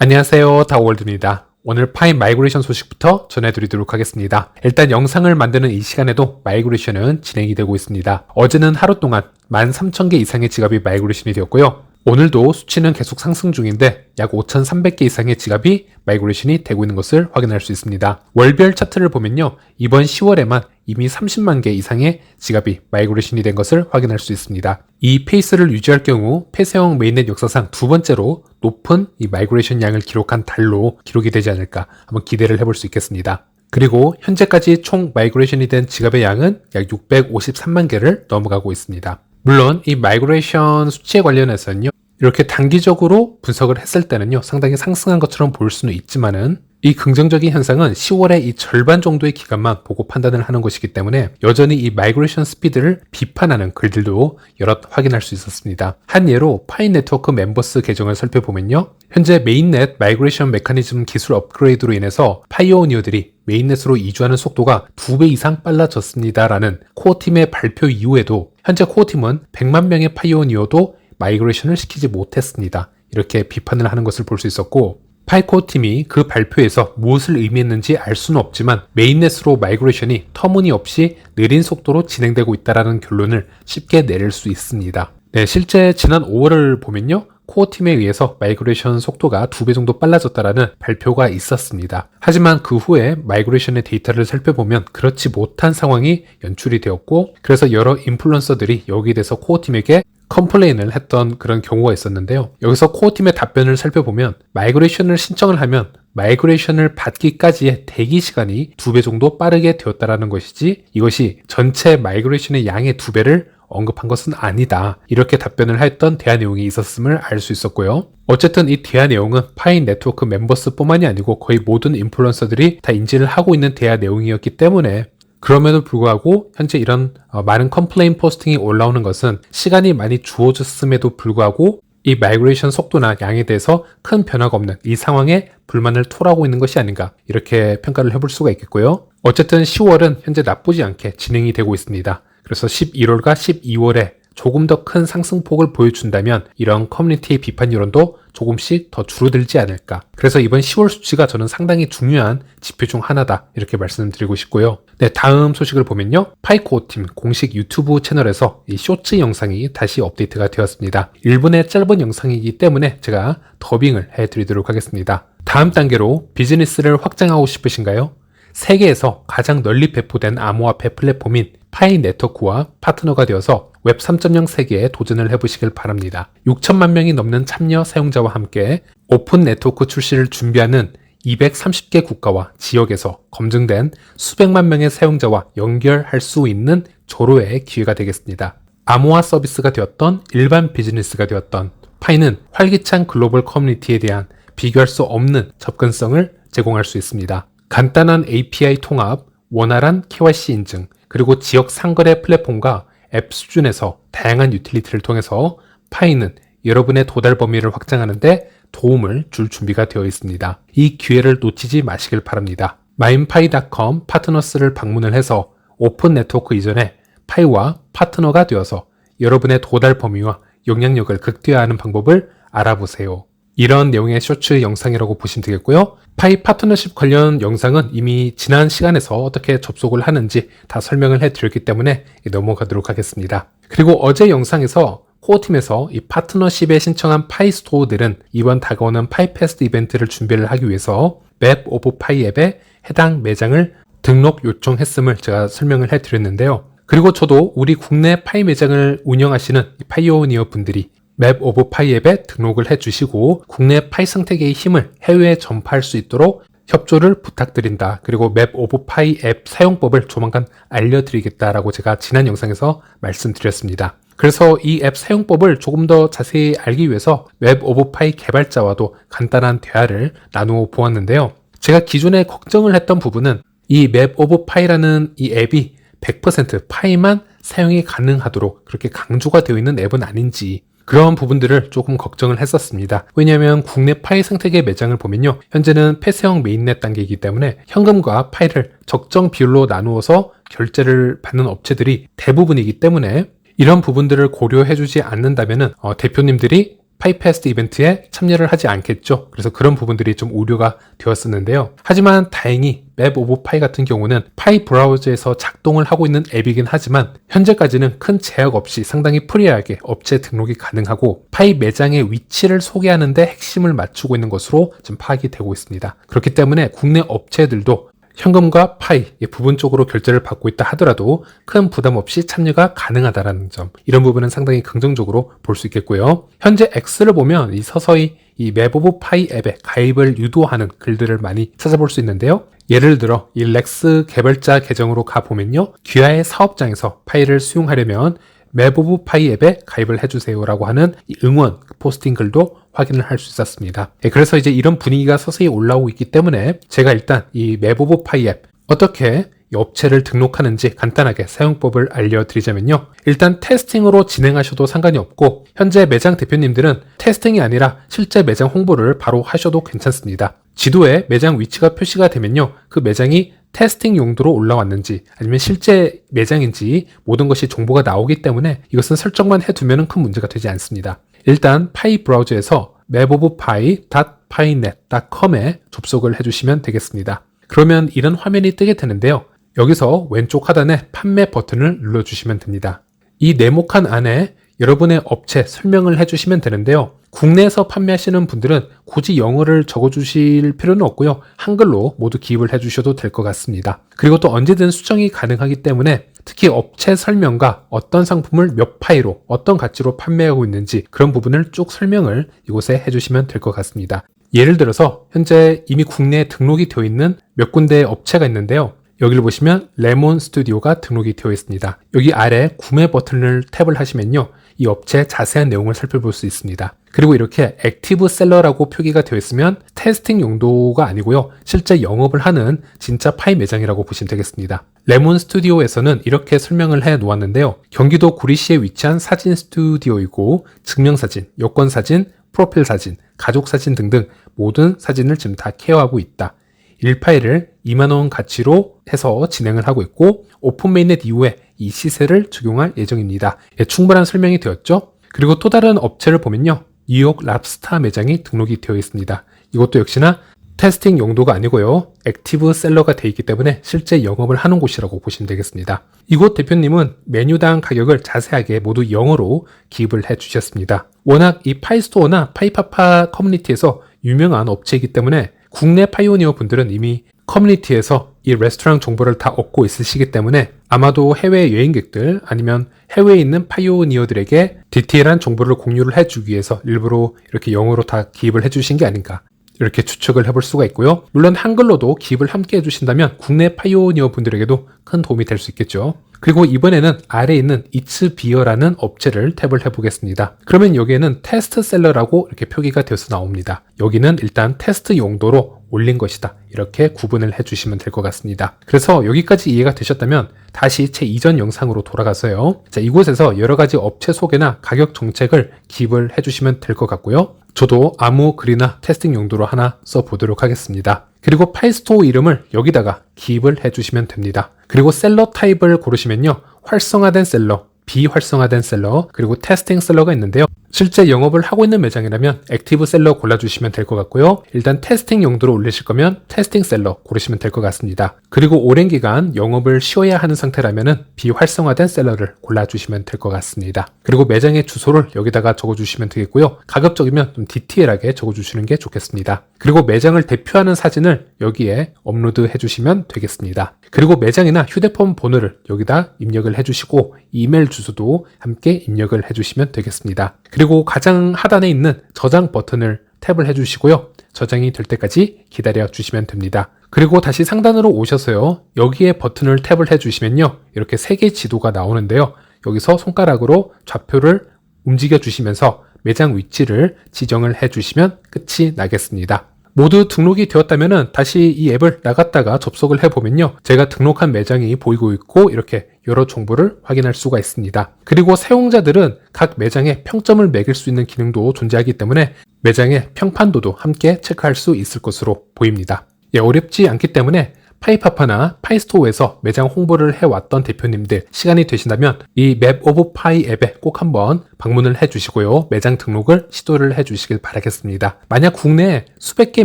안녕하세요, 다워월드입니다. 오늘 파이 마이그레이션 소식부터 전해드리도록 하겠습니다. 일단 영상을 만드는 이 시간에도 마이그레이션은 진행이 되고 있습니다. 어제는 하루 동안 13,000개 이상의 지갑이 마이그레이션이 되었고요. 오늘도 수치는 계속 상승 중인데 약 5,300개 이상의 지갑이 마이그레이션이 되고 있는 것을 확인할 수 있습니다. 월별 차트를 보면요, 이번 10월에만 이미 30만 개 이상의 지갑이 마이그레이션이 된 것을 확인할 수 있습니다. 이 페이스를 유지할 경우 폐쇄형 메인넷 역사상 두 번째로 높은 이 마이그레이션 양을 기록한 달로 기록이 되지 않을까 한번 기대를 해볼 수 있겠습니다. 그리고 현재까지 총 마이그레이션이 된 지갑의 양은 약 653만 개를 넘어가고 있습니다. 물론 이 마이그레이션 수치에 관련해서는요, 이렇게 단기적으로 분석을 했을 때는요, 상당히 상승한 것처럼 보일 수는 있지만은 이 긍정적인 현상은 10월의 이 절반 정도의 기간만 보고 판단을 하는 것이기 때문에 여전히 이 마이그레이션 스피드를 비판하는 글들도 여럿 확인할 수 있었습니다. 한 예로 파이 네트워크 멤버스 계정을 살펴보면요, 현재 메인넷 마이그레이션 메커니즘 기술 업그레이드로 인해서 파이오니어들이 메인넷으로 이주하는 속도가 2배 이상 빨라졌습니다라는 코어팀의 발표 이후에도 현재 코어팀은 100만 명의 파이오니어도 마이그레이션을 시키지 못했습니다. 이렇게 비판을 하는 것을 볼 수 있었고, 파이코어 팀이 그 발표에서 무엇을 의미했는지 알 수는 없지만 메인넷으로 마이그레이션이 터무니없이 느린 속도로 진행되고 있다는 결론을 쉽게 내릴 수 있습니다. 네, 실제 지난 5월을 보면요, 코어팀에 의해서 마이그레이션 속도가 2배 정도 빨라졌다는 발표가 있었습니다. 하지만 그 후에 마이그레이션의 데이터를 살펴보면 그렇지 못한 상황이 연출이 되었고, 그래서 여러 인플루언서들이 여기에 대해서 코어팀에게 컴플레인을 했던 그런 경우가 있었는데요. 여기서 코어팀의 답변을 살펴보면 마이그레이션을 신청을 하면 마이그레이션을 받기까지의 대기 시간이 2배 정도 빠르게 되었다는 것이지, 이것이 전체 마이그레이션의 양의 2배를 언급한 것은 아니다, 이렇게 답변을 했던 대화 내용이 있었음을 알 수 있었고요. 어쨌든 이 대화 내용은 파이 네트워크 멤버스 뿐만이 아니고 거의 모든 인플루언서들이 다 인지를 하고 있는 대화 내용이었기 때문에, 그럼에도 불구하고 현재 이런 많은 컴플레인 포스팅이 올라오는 것은 시간이 많이 주어졌음에도 불구하고 이 마이그레이션 속도나 양에 대해서 큰 변화가 없는 이 상황에 불만을 토로하고 있는 것이 아닌가, 이렇게 평가를 해볼 수가 있겠고요. 어쨌든 10월은 현재 나쁘지 않게 진행이 되고 있습니다. 그래서 11월과 12월에 조금 더 큰 상승폭을 보여준다면 이런 커뮤니티의 비판 여론도 조금씩 더 줄어들지 않을까. 그래서 이번 10월 수치가 저는 상당히 중요한 지표 중 하나다, 이렇게 말씀드리고 싶고요. 네, 다음 소식을 보면요, 파이코어 팀 공식 유튜브 채널에서 이 쇼츠 영상이 다시 업데이트가 되었습니다. 1분의 짧은 영상이기 때문에 제가 더빙을 해드리도록 하겠습니다. 다음 단계로 비즈니스를 확장하고 싶으신가요? 세계에서 가장 널리 배포된 암호화폐 플랫폼인 파이 네트워크와 파트너가 되어서 웹 3.0 세계에 도전을 해보시길 바랍니다. 6천만 명이 넘는 참여 사용자와 함께 오픈 네트워크 출시를 준비하는 230개 국가와 지역에서 검증된 수백만 명의 사용자와 연결할 수 있는 조로의 기회가 되겠습니다. 암호화 서비스가 되었던 일반 비즈니스가 되었던 파이는 활기찬 글로벌 커뮤니티에 대한 비교할 수 없는 접근성을 제공할 수 있습니다. 간단한 API 통합, 원활한 KYC 인증, 그리고 지역 상거래 플랫폼과 앱 수준에서 다양한 유틸리티를 통해서 파이는 여러분의 도달 범위를 확장하는 데 도움을 줄 준비가 되어 있습니다. 이 기회를 놓치지 마시길 바랍니다. 마인파이.com 파트너스를 방문을 해서 오픈 네트워크 이전에 파이와 파트너가 되어서 여러분의 도달 범위와 영향력을 극대화하는 방법을 알아보세요. 이런 내용의 쇼츠 영상이라고 보시면 되겠고요. 파이 파트너십 관련 영상은 이미 지난 시간에서 어떻게 접속을 하는지 다 설명을 해드렸기 때문에 넘어가도록 하겠습니다. 그리고 어제 영상에서 코어팀에서 이 파트너십에 신청한 파이 스토어들은 이번 다가오는 파이 페스트 이벤트를 준비를 하기 위해서 맵 오브 파이 앱에 해당 매장을 등록 요청했음을 제가 설명을 해드렸는데요. 그리고 저도 우리 국내 파이 매장을 운영하시는 파이오니어 분들이 맵 오브 파이 앱에 등록을 해주시고 국내 파이 생태계의 힘을 해외에 전파할 수 있도록 협조를 부탁드린다. 그리고 맵 오브 파이 앱 사용법을 조만간 알려드리겠다라고 제가 지난 영상에서 말씀드렸습니다. 그래서 이 앱 사용법을 조금 더 자세히 알기 위해서 웹 오브 파이 개발자와도 간단한 대화를 나누어 보았는데요. 제가 기존에 걱정을 했던 부분은 이 맵 오브 파이라는 이 앱이 100% 파이만 사용이 가능하도록 그렇게 강조가 되어 있는 앱은 아닌지, 그런 부분들을 조금 걱정을 했었습니다. 왜냐하면 국내 파이 생태계 매장을 보면요, 현재는 폐쇄형 메인넷 단계이기 때문에 현금과 파이를 적정 비율로 나누어서 결제를 받는 업체들이 대부분이기 때문에 이런 부분들을 고려해주지 않는다면 대표님들이 파이패스트 이벤트에 참여를 하지 않겠죠. 그래서 그런 부분들이 좀 우려가 되었었는데요. 하지만 다행히 맵 오브 파이 같은 경우는 파이 브라우저에서 작동을 하고 있는 앱이긴 하지만 현재까지는 큰 제약 없이 상당히 프리하게 업체 등록이 가능하고 파이 매장의 위치를 소개하는 데 핵심을 맞추고 있는 것으로 좀 파악이 되고 있습니다. 그렇기 때문에 국내 업체들도 현금과 파이 부분적으로 결제를 받고 있다 하더라도 큰 부담 없이 참여가 가능하다는 점, 이런 부분은 상당히 긍정적으로 볼 수 있겠고요. 현재 X를 보면 서서히 이 맵 오브 파이 앱에 가입을 유도하는 글들을 많이 찾아볼 수 있는데요. 예를 들어 이 렉스 개발자 계정으로 가보면요, 귀하의 사업장에서 파이를 수용하려면 맵 오브 파이 앱에 가입을 해주세요라고 하는 이 응원 포스팅 글도 확인을 할 수 있었습니다. 그래서 이제 이런 분위기가 서서히 올라오고 있기 때문에 제가 일단 이 맵 오브 파이 앱 어떻게 이 업체를 등록하는지 간단하게 사용법을 알려드리자면요. 일단 테스팅으로 진행하셔도 상관이 없고 현재 매장 대표님들은 테스팅이 아니라 실제 매장 홍보를 바로 하셔도 괜찮습니다. 지도에 매장 위치가 표시가 되면요, 그 매장이 테스팅 용도로 올라왔는지 아니면 실제 매장인지 모든 것이 정보가 나오기 때문에 이것은 설정만 해두면 큰 문제가 되지 않습니다. 일단 파이 브라우저에서 mapofpie.pinet.com에 접속을 해주시면 되겠습니다. 그러면 이런 화면이 뜨게 되는데요. 여기서 왼쪽 하단에 판매 버튼을 눌러주시면 됩니다. 이 네모칸 안에 여러분의 업체 설명을 해주시면 되는데요. 국내에서 판매하시는 분들은 굳이 영어를 적어주실 필요는 없고요. 한글로 모두 기입을 해주셔도 될 것 같습니다. 그리고 또 언제든 수정이 가능하기 때문에 특히 업체 설명과 어떤 상품을 몇 파이로 어떤 가치로 판매하고 있는지 그런 부분을 쭉 설명을 이곳에 해주시면 될 것 같습니다. 예를 들어서 현재 이미 국내에 등록이 되어 있는 몇 군데의 업체가 있는데요. 여기를 보시면 레몬 스튜디오가 등록이 되어 있습니다. 여기 아래 구매 버튼을 탭을 하시면요, 이 업체의 자세한 내용을 살펴볼 수 있습니다. 그리고 이렇게 액티브 셀러라고 표기가 되어 있으면 테스팅 용도가 아니고요, 실제 영업을 하는 진짜 파이 매장이라고 보시면 되겠습니다. 레몬 스튜디오에서는 이렇게 설명을 해 놓았는데요. 경기도 구리시에 위치한 사진 스튜디오이고 증명사진, 여권사진, 프로필 사진, 가족사진 등등 모든 사진을 지금 다 케어하고 있다. 1파일을 2만원 가치로 해서 진행을 하고 있고 오픈 메인넷 이후에 이 시세를 적용할 예정입니다. 충분한 설명이 되었죠? 그리고 또 다른 업체를 보면요, 뉴욕 랍스타 매장이 등록이 되어 있습니다. 이것도 역시나 테스팅 용도가 아니고요, 액티브 셀러가 되어 있기 때문에 실제 영업을 하는 곳이라고 보시면 되겠습니다. 이곳 대표님은 메뉴당 가격을 자세하게 모두 영어로 기입을 해주셨습니다. 워낙 이 파이스토어나 파이파파 커뮤니티에서 유명한 업체이기 때문에 국내 파이오니어 분들은 이미 커뮤니티에서 이 레스토랑 정보를 다 얻고 있으시기 때문에 아마도 해외 여행객들 아니면 해외에 있는 파이오니어들에게 디테일한 정보를 공유를 해주기 위해서 일부러 이렇게 영어로 다 기입을 해주신 게 아닌가, 이렇게 추측을 해볼 수가 있고요. 물론 한글로도 기입을 함께 해주신다면 국내 파이오니어 분들에게도 큰 도움이 될 수 있겠죠. 그리고 이번에는 아래에 있는 It's Beer라는 업체를 탭을 해보겠습니다. 그러면 여기에는 테스트 셀러라고 이렇게 표기가 되어서 나옵니다. 여기는 일단 테스트 용도로 올린 것이다, 이렇게 구분을 해주시면 될 것 같습니다. 그래서 여기까지 이해가 되셨다면 다시 제 이전 영상으로 돌아가서요, 자, 이곳에서 여러 가지 업체 소개나 가격 정책을 기입을 해주시면 될 것 같고요. 저도 아무 글이나 테스팅 용도로 하나 써보도록 하겠습니다. 그리고 파이스토어 이름을 여기다가 기입을 해주시면 됩니다. 그리고 셀러 타입을 고르시면요, 활성화된 셀러, 비활성화된 셀러, 그리고 테스팅 셀러가 있는데요. 실제 영업을 하고 있는 매장이라면 액티브 셀러 골라주시면 될 것 같고요. 일단 테스팅 용도로 올리실 거면 테스팅 셀러 고르시면 될 것 같습니다. 그리고 오랜 기간 영업을 쉬어야 하는 상태라면 비활성화된 셀러를 골라주시면 될 것 같습니다. 그리고 매장의 주소를 여기다가 적어주시면 되겠고요. 가급적이면 좀 디테일하게 적어주시는 게 좋겠습니다. 그리고 매장을 대표하는 사진을 여기에 업로드 해주시면 되겠습니다. 그리고 매장이나 휴대폰 번호를 여기다 입력을 해주시고 이메일 주소도 함께 입력을 해주시면 되겠습니다. 그리고 가장 하단에 있는 저장 버튼을 탭을 해주시고요. 저장이 될 때까지 기다려 주시면 됩니다. 그리고 다시 상단으로 오셔서요, 여기에 버튼을 탭을 해주시면요, 이렇게 3개 지도가 나오는데요. 여기서 손가락으로 좌표를 움직여 주시면서 매장 위치를 지정을 해주시면 끝이 나겠습니다. 모두 등록이 되었다면 다시 이 앱을 나갔다가 접속을 해보면요, 제가 등록한 매장이 보이고 있고 이렇게 여러 정보를 확인할 수가 있습니다. 그리고 사용자들은 각 매장에 평점을 매길 수 있는 기능도 존재하기 때문에 매장의 평판도도 함께 체크할 수 있을 것으로 보입니다. 어렵지 않기 때문에 파이파파나 파이스토어에서 매장 홍보를 해왔던 대표님들 시간이 되신다면 이 맵 오브 파이 앱에 꼭 한번 방문을 해주시고요. 매장 등록을 시도를 해주시길 바라겠습니다. 만약 국내에 수백 개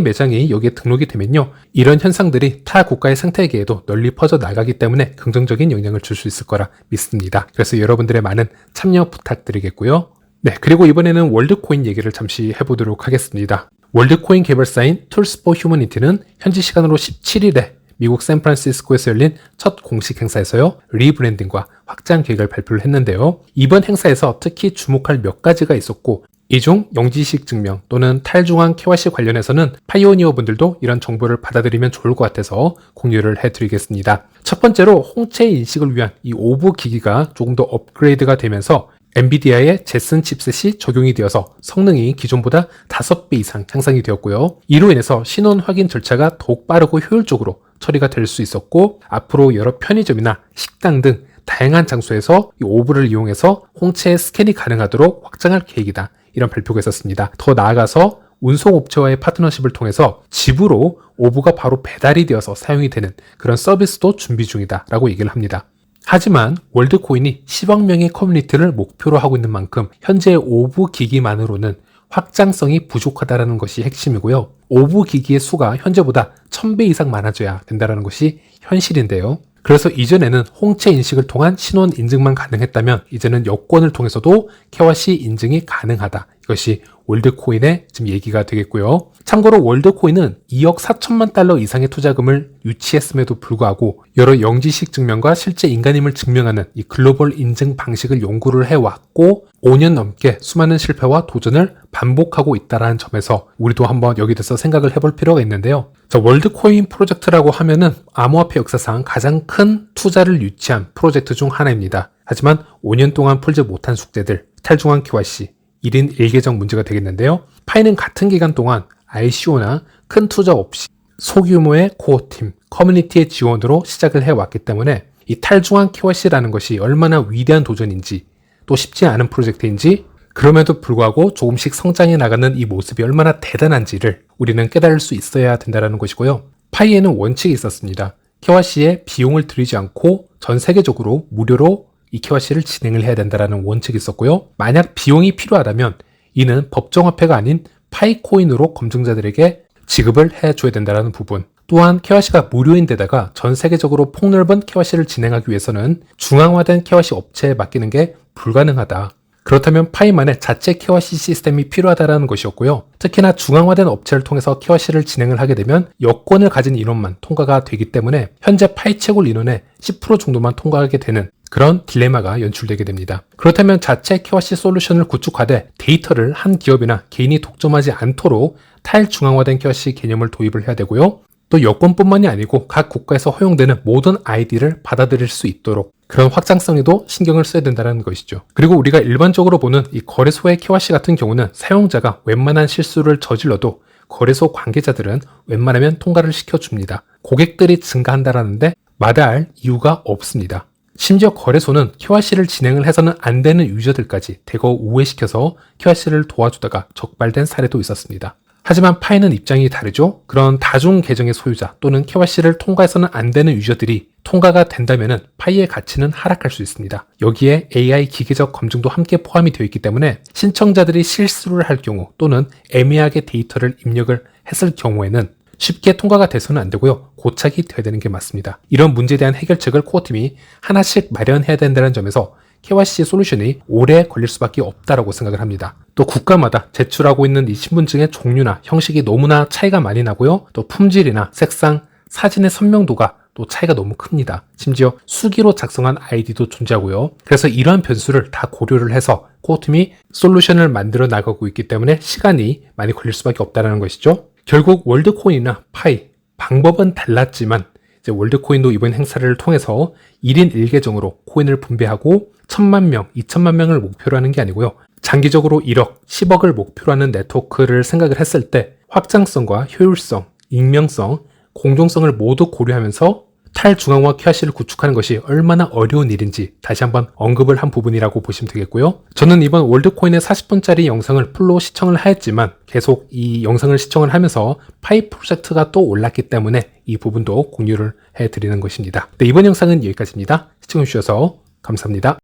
매장이 여기에 등록이 되면요. 이런 현상들이 타 국가의 생태계에도 널리 퍼져 나가기 때문에 긍정적인 영향을 줄 수 있을 거라 믿습니다. 그래서 여러분들의 많은 참여 부탁드리겠고요. 네, 그리고 이번에는 월드코인 얘기를 잠시 해보도록 하겠습니다. 월드코인 개발사인 Tools for Humanity는 현지 시간으로 17일에 미국 샌프란시스코에서 열린 첫 공식 행사에서요, 리브랜딩과 확장 계획을 발표를 했는데요. 이번 행사에서 특히 주목할 몇 가지가 있었고, 이 중 영지식 증명 또는 탈중앙 KYC 관련해서는 파이오니어 분들도 이런 정보를 받아들이면 좋을 것 같아서 공유를 해드리겠습니다. 첫 번째로 홍채 인식을 위한 이 오브 기기가 조금 더 업그레이드가 되면서 엔비디아의 제슨 칩셋이 적용이 되어서 성능이 기존보다 5배 이상 향상이 되었고요. 이로 인해서 신원 확인 절차가 더욱 빠르고 효율적으로 처리가 될 수 있었고, 앞으로 여러 편의점이나 식당 등 다양한 장소에서 이 오브를 이용해서 홍채 스캔이 가능하도록 확장할 계획이다. 이런 발표가 있었습니다. 더 나아가서 운송업체와의 파트너십을 통해서 집으로 오브가 바로 배달이 되어서 사용이 되는 그런 서비스도 준비 중이다 라고 얘기를 합니다. 하지만 월드코인이 10억 명의 커뮤니티를 목표로 하고 있는 만큼 현재 오브 기기만으로는 확장성이 부족하다는 것이 핵심이고요. 오브 기기의 수가 현재보다 1000배 이상 많아져야 된다는 것이 현실인데요. 그래서 이전에는 홍채 인식을 통한 신원 인증만 가능했다면 이제는 여권을 통해서도 KYC 인증이 가능하다. 이것이 월드코인의 지금 얘기가 되겠고요. 참고로 월드코인은 2억 4천만 달러 이상의 투자금을 유치했음에도 불구하고 여러 영지식 증명과 실제 인간임을 증명하는 이 글로벌 인증 방식을 연구를 해왔고 5년 넘게 수많은 실패와 도전을 반복하고 있다는 점에서 우리도 한번 여기 대해서 생각을 해볼 필요가 있는데요. 자, 월드코인 프로젝트라고 하면은 암호화폐 역사상 가장 큰 투자를 유치한 프로젝트 중 하나입니다. 하지만 5년 동안 풀지 못한 숙제들, 탈중앙 KYC, 1인 1계정 문제가 되겠는데요. 파이는 같은 기간 동안 ICO나 큰 투자 없이 소규모의 코어팀, 커뮤니티의 지원으로 시작을 해왔기 때문에 이 탈중앙 KYC라는 것이 얼마나 위대한 도전인지 또 쉽지 않은 프로젝트인지 그럼에도 불구하고 조금씩 성장해 나가는 이 모습이 얼마나 대단한지를 우리는 깨달을 수 있어야 된다는 것이고요. 파이에는 원칙이 있었습니다. KYC에 비용을 들이지 않고 전 세계적으로 무료로 이 KYC를 진행을 해야 된다는 원칙이 있었고요. 만약 비용이 필요하다면 이는 법정화폐가 아닌 파이코인으로 검증자들에게 지급을 해줘야 된다는 부분. 또한 KYC가 무료인데다가 전 세계적으로 폭넓은 KYC를 진행하기 위해서는 중앙화된 KYC 업체에 맡기는 게 불가능하다. 그렇다면 파이만의 자체 KYC 시스템이 필요하다는 것이었고요. 특히나 중앙화된 업체를 통해서 KYC를 진행을 하게 되면 여권을 가진 인원만 통과가 되기 때문에 현재 파이 채굴 인원의 10% 정도만 통과하게 되는 그런 딜레마가 연출되게 됩니다. 그렇다면 자체 KYC 솔루션을 구축하되 데이터를 한 기업이나 개인이 독점하지 않도록 탈중앙화된 KYC 개념을 도입을 해야 되고요. 또 여권뿐만이 아니고 각 국가에서 허용되는 모든 아이디를 받아들일 수 있도록 그런 확장성에도 신경을 써야 된다는 것이죠. 그리고 우리가 일반적으로 보는 이 거래소의 KYC 같은 경우는 사용자가 웬만한 실수를 저질러도 거래소 관계자들은 웬만하면 통과를 시켜줍니다. 고객들이 증가한다는데 마다할 이유가 없습니다. 심지어 거래소는 KYC를 진행을 해서는 안 되는 유저들까지 대거 우회시켜서 KYC를 도와주다가 적발된 사례도 있었습니다. 하지만 파이는 입장이 다르죠. 그런 다중 계정의 소유자 또는 KYC를 통과해서는 안 되는 유저들이 통과가 된다면 파이의 가치는 하락할 수 있습니다. 여기에 AI 기계적 검증도 함께 포함이 되어 있기 때문에 신청자들이 실수를 할 경우 또는 애매하게 데이터를 입력을 했을 경우에는 쉽게 통과가 돼서는 안 되고요. 고착이 돼야 되는 게 맞습니다. 이런 문제에 대한 해결책을 코어팀이 하나씩 마련해야 된다는 점에서 KYC 솔루션이 오래 걸릴 수밖에 없다라고 생각을 합니다. 또 국가마다 제출하고 있는 이 신분증의 종류나 형식이 너무나 차이가 많이 나고요. 또 품질이나 색상, 사진의 선명도가 또 차이가 너무 큽니다. 심지어 수기로 작성한 아이디도 존재하고요. 그래서 이러한 변수를 다 고려를 해서 코어팀이 솔루션을 만들어 나가고 있기 때문에 시간이 많이 걸릴 수밖에 없다는 것이죠. 결국 월드코인이나 파이, 방법은 달랐지만 이제 월드코인도 이번 행사를 통해서 1인 1계정으로 코인을 분배하고 1000만 명, 2000만 명을 목표로 하는 게 아니고요. 장기적으로 1억, 10억을 목표로 하는 네트워크를 생각을 했을 때 확장성과 효율성, 익명성, 공정성을 모두 고려하면서 탈중앙화 QRC를 구축하는 것이 얼마나 어려운 일인지 다시 한번 언급을 한 부분이라고 보시면 되겠고요. 저는 이번 월드코인의 40분짜리 영상을 풀로 시청을 하였지만 계속 이 영상을 시청을 하면서 파이 프로젝트가 또 올랐기 때문에 이 부분도 공유를 해드리는 것입니다. 네, 이번 영상은 여기까지입니다. 시청해주셔서 감사합니다.